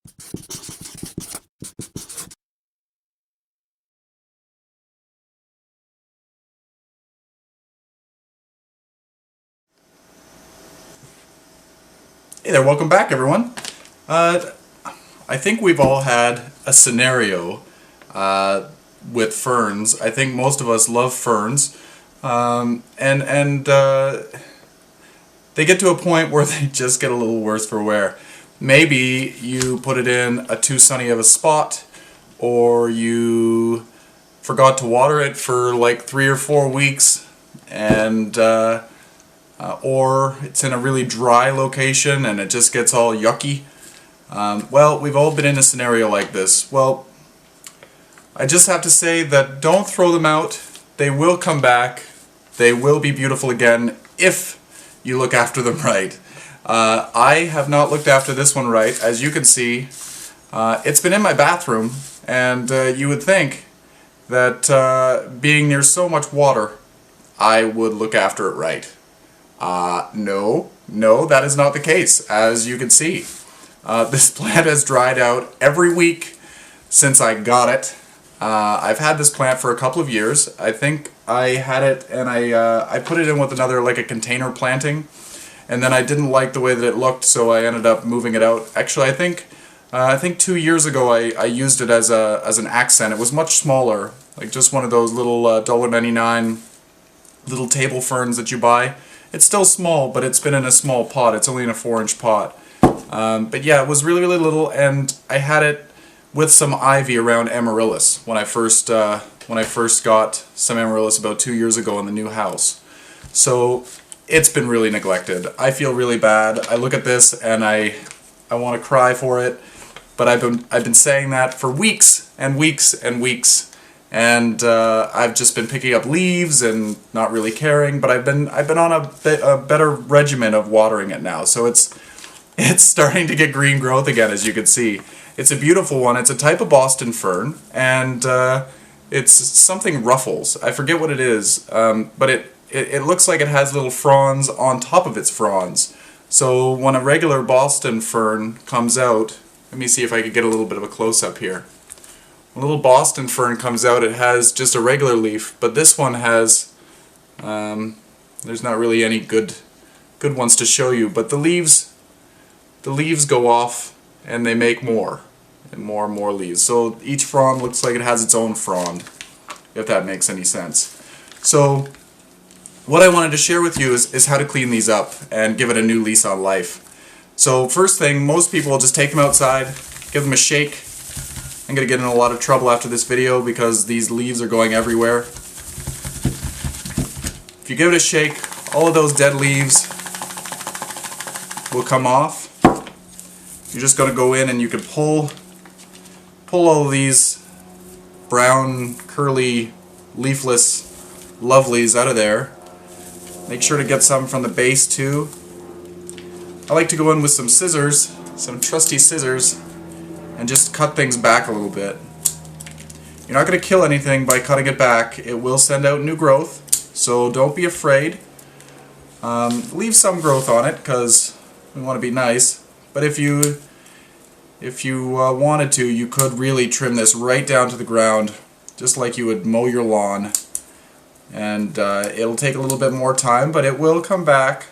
Hey there, welcome back everyone. I think we've all had a scenario with ferns. I think most of us love ferns, and they get to a point where they just get a little worse for wear. Maybe you put it in a too sunny of a spot, or you forgot to water it for like 3 or 4 weeks, and or it's in a really dry location and it just gets all yucky. Well, we've all been in a scenario like this. Well, I just have to say that don't throw them out. They will come back. They will be beautiful again if you look after them right. I have not looked after this one right. As you can see, it's been in my bathroom, and you would think that being near so much water, I would look after it right. No, that is not the case, as you can see. This plant has dried out every week since I got it. I've had this plant for a couple of years. I think I had it and I put it in with another, like a container planting, and then I didn't like the way that it looked, so I ended up moving it out. Actually, I think 2 years ago I used it as an accent. It was much smaller, like just one of those little $1.99 little table ferns that you buy. It's still small, but it's been in a small pot. It's only in a 4-inch pot. But yeah, it was really, really little, and I had it with some ivy around amaryllis when I first got some amaryllis about 2 years ago in the new house. So it's been really neglected. I feel really bad. I look at this and I want to cry for it. But I've been saying that for weeks and weeks and weeks. And I've just been picking up leaves and not really caring, but I've been on a better regimen of watering it now. So it's starting to get green growth again, as you can see. It's a beautiful one. It's a type of Boston fern, and it's something ruffles. I forget what it is, but it looks like it has little fronds on top of its fronds. So when a regular Boston fern comes out, let me see if I could get a little bit of a close-up here. When a little Boston fern comes out, it has just a regular leaf, but this one has, there's not really any good ones to show you, but the leaves go off and they make more and more leaves. So each frond looks like it has its own frond, if that makes any sense. So what I wanted to share with you is how to clean these up and give it a new lease on life. So first thing, most people will just take them outside, give them a shake. I'm going to get in a lot of trouble after this video because these leaves are going everywhere. If you give it a shake, all of those dead leaves will come off. You're just going to go in and you can pull all of these brown, curly, leafless lovelies out of there. Make sure to get some from the base too. I like to go in with some scissors, some trusty scissors, and just cut things back a little bit. You're not going to kill anything by cutting it back. It will send out new growth, so don't be afraid. Leave some growth on it because we want to be nice. But if you wanted to, you could really trim this right down to the ground, just like you would mow your lawn. And it'll take a little bit more time, but it will come back.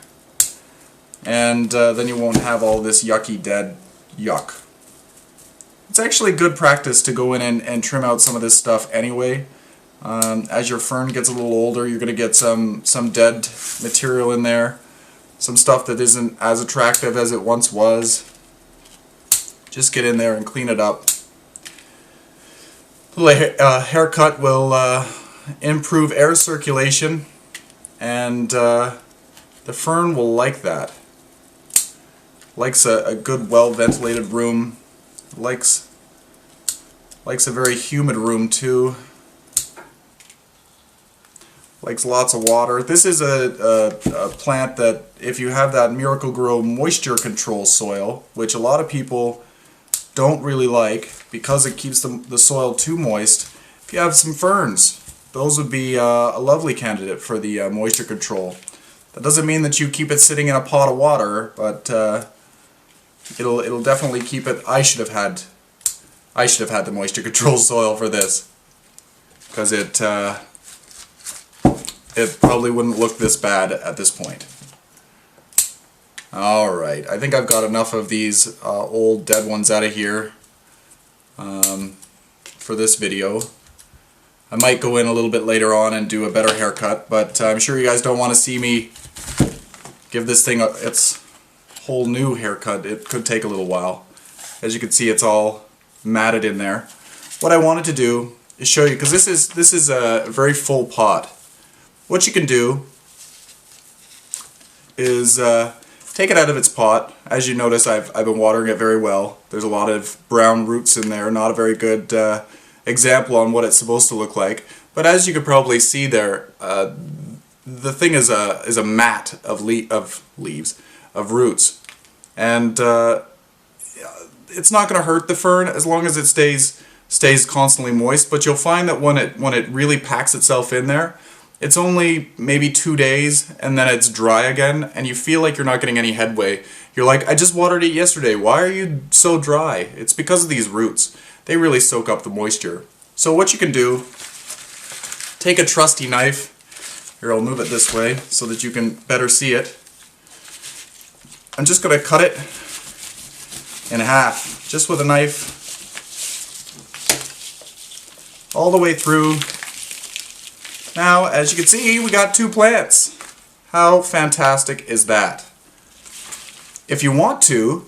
And then you won't have all this yucky dead yuck. It's actually good practice to go in and trim out some of this stuff anyway. As your fern gets a little older, you're going to get some dead material in there. Some stuff that isn't as attractive as it once was. Just get in there and clean it up. A little haircut will improve air circulation, and the fern will like that. Likes a good, well-ventilated room. Likes a very humid room too. Likes lots of water. This is a plant that, if you have that Miracle-Gro moisture control soil, which a lot of people don't really like because it keeps the soil too moist, if you have some ferns, those would be a lovely candidate for the moisture control. That doesn't mean that you keep it sitting in a pot of water, but it'll definitely keep it. I should have had the moisture control soil for this, because it probably wouldn't look this bad at this point. Alright, I think I've got enough of these old dead ones out of here for this video. I might go in a little bit later on and do a better haircut, but I'm sure you guys don't want to see me give this thing its whole new haircut. It could take a little while. As you can see, it's all matted in there. What I wanted to do is show you, because this is a very full pot. What you can do is take it out of its pot. As you notice, I've been watering it very well. There's a lot of brown roots in there, not a very good example on what it's supposed to look like. But as you could probably see there, the thing is a mat of leaves, of roots, and it's not going to hurt the fern as long as it stays constantly moist. But you'll find that when it really packs itself in there, it's only maybe 2 days and then it's dry again, and you feel like you're not getting any headway. You're like, I just watered it yesterday, why are you so dry? It's because of these roots. They really soak up the moisture. So what you can do, take a trusty knife. Here, I'll move it this way so that you can better see it. I'm just going to cut it in half, just with a knife, all the way through. Now, as you can see, we got 2 plants. How fantastic is that? If you want to,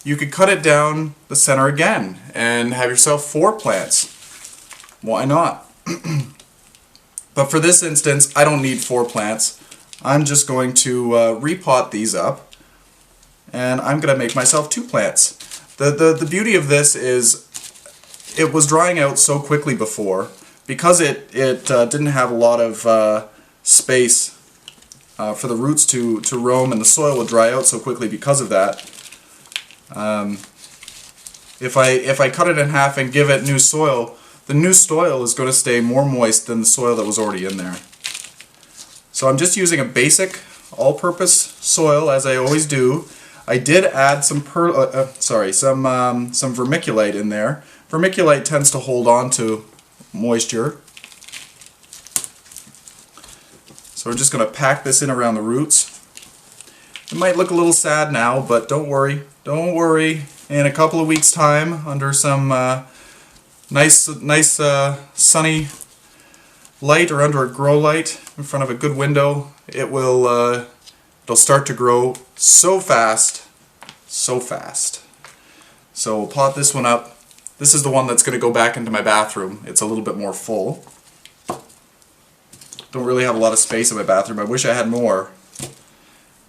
you could cut it down the center again and have yourself 4 plants. Why not? But for this instance, I don't need 4 plants. I'm just going to repot these up, and I'm going to make myself 2 plants. The beauty of this is it was drying out so quickly before, because it didn't have a lot of space for the roots to roam, and the soil would dry out so quickly because of that. If I cut it in half and give it new soil, the new soil is going to stay more moist than the soil that was already in there. So I'm just using a basic all-purpose soil, as I always do. I did add some vermiculite in there. Vermiculite tends to hold on to moisture. So we're just going to pack this in around the roots. It might look a little sad now, but don't worry. Don't worry. In a couple of weeks' time, under some nice sunny light, or under a grow light in front of a good window, it'll start to grow so fast, so fast. So we'll pot this one up. This is the one that's going to go back into my bathroom. It's a little bit more full. Don't really have a lot of space in my bathroom. I wish I had more.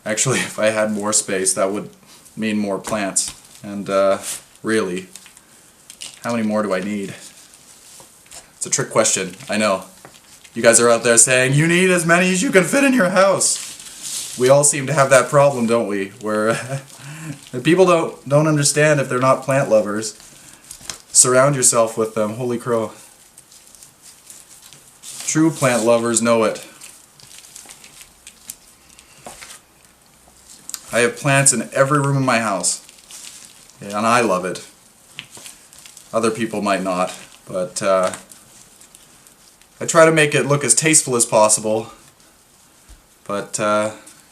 Actually, if I had more space, that would mean more plants. And really, how many more do I need? It's a trick question, I know. You guys are out there saying, you need as many as you can fit in your house. We all seem to have that problem, don't we? Where people don't understand if they're not plant lovers. Surround yourself with them, holy crow. True plant lovers know it. I have plants in every room in my house, and I love it. Other people might not, but I try to make it look as tasteful as possible, but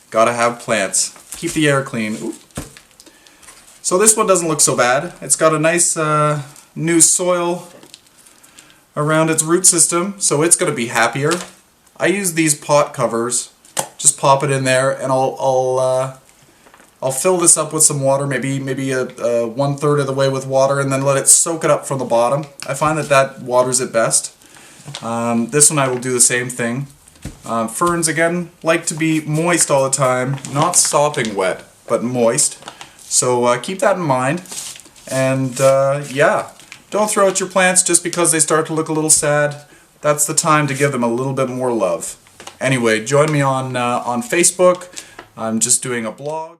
gotta have plants. Keep the air clean. Ooh. So this one doesn't look so bad. It's got a nice new soil around its root system, so it's going to be happier. I use these pot covers. Just pop it in there, and I'll fill this up with some water, maybe 1/3 of the way with water, and then let it soak it up from the bottom. I find that waters it best. This one I will do the same thing. Ferns, again, like to be moist all the time, not sopping wet, but moist. So keep that in mind, and yeah. Don't throw out your plants just because they start to look a little sad. That's the time to give them a little bit more love. Anyway, join me on Facebook. I'm just doing a blog.